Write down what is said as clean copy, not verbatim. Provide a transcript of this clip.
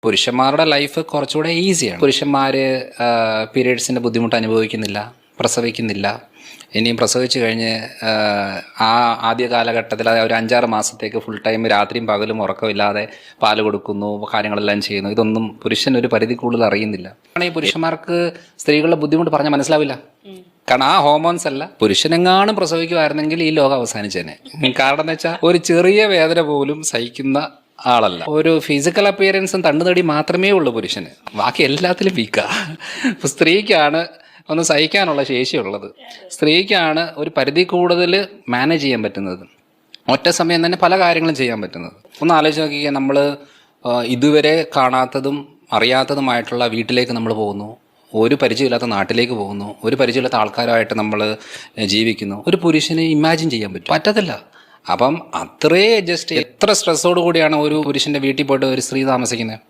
പുരുഷന്മാരുടെ ലൈഫ് കുറച്ചുകൂടെ ഈസിയാണ്. പുരുഷന്മാർ പീരിയഡ്സിൻ്റെ ബുദ്ധിമുട്ട് അനുഭവിക്കുന്നില്ല, പ്രസവിക്കുന്നില്ല. ഇനിയും പ്രസവിച്ച് കഴിഞ്ഞ് ആദ്യ കാലഘട്ടത്തിൽ ഒരു 5-6 മാസത്തേക്ക് ഫുൾ ടൈം രാത്രിയും പകലും ഉറക്കമില്ലാതെ പാല് കൊടുക്കുന്നു, കാര്യങ്ങളെല്ലാം ചെയ്യുന്നു. ഇതൊന്നും പുരുഷൻ ഒരു പരിധി കൂടുതൽ അറിയുന്നില്ല. ഈ പുരുഷന്മാർക്ക് സ്ത്രീകളുടെ ബുദ്ധിമുട്ട് പറഞ്ഞാൽ മനസ്സിലാവില്ല. കാരണം ആ ഹോർമോൺസ് അല്ല. പുരുഷനെങ്ങാനും പ്രസവിക്കുമായിരുന്നെങ്കിൽ ഈ ലോകം അവസാനിച്ചേനെ. കാരണം എന്ന് വെച്ചാൽ ഒരു ചെറിയ വേദന പോലും സഹിക്കുന്ന ആളല്ല. ഒരു ഫിസിക്കൽ അപ്പിയറൻസും തണ്ടുതടി മാത്രമേ ഉള്ളൂ പുരുഷന്, ബാക്കി എല്ലാത്തിലും വീക്കാ. അപ്പോൾ സ്ത്രീക്കാണ് ഒന്ന് സഹിക്കാനുള്ള ശേഷിയുള്ളത്. സ്ത്രീക്കാണ് ഒരു പരിധി കൂടുതൽ മാനേജ് ചെയ്യാൻ പറ്റുന്നത്, ഒറ്റ സമയം തന്നെ പല കാര്യങ്ങളും ചെയ്യാൻ പറ്റുന്നത്. ഒന്ന് ആലോചിച്ച് നോക്കിയാൽ, നമ്മൾ ഇതുവരെ കാണാത്തതും അറിയാത്തതുമായിട്ടുള്ള വീട്ടിലേക്ക് നമ്മൾ പോകുന്നു, ഒരു പരിചയമില്ലാത്ത നാട്ടിലേക്ക് പോകുന്നു, ഒരു പരിചയമില്ലാത്ത ആൾക്കാരുമായിട്ട് നമ്മൾ ജീവിക്കുന്നു. ഒരു പുരുഷന് ഇമാജിൻ ചെയ്യാൻ പറ്റത്തില്ല. അപ്പം അത്രേ ജസ്റ്റ് എത്ര സ്ട്രെസ്സോട് കൂടിയാണ് ഒരു പുരുഷൻ്റെ വീട്ടിൽ പോയിട്ട് ഒരു സ്ത്രീ താമസിക്കുന്നത്.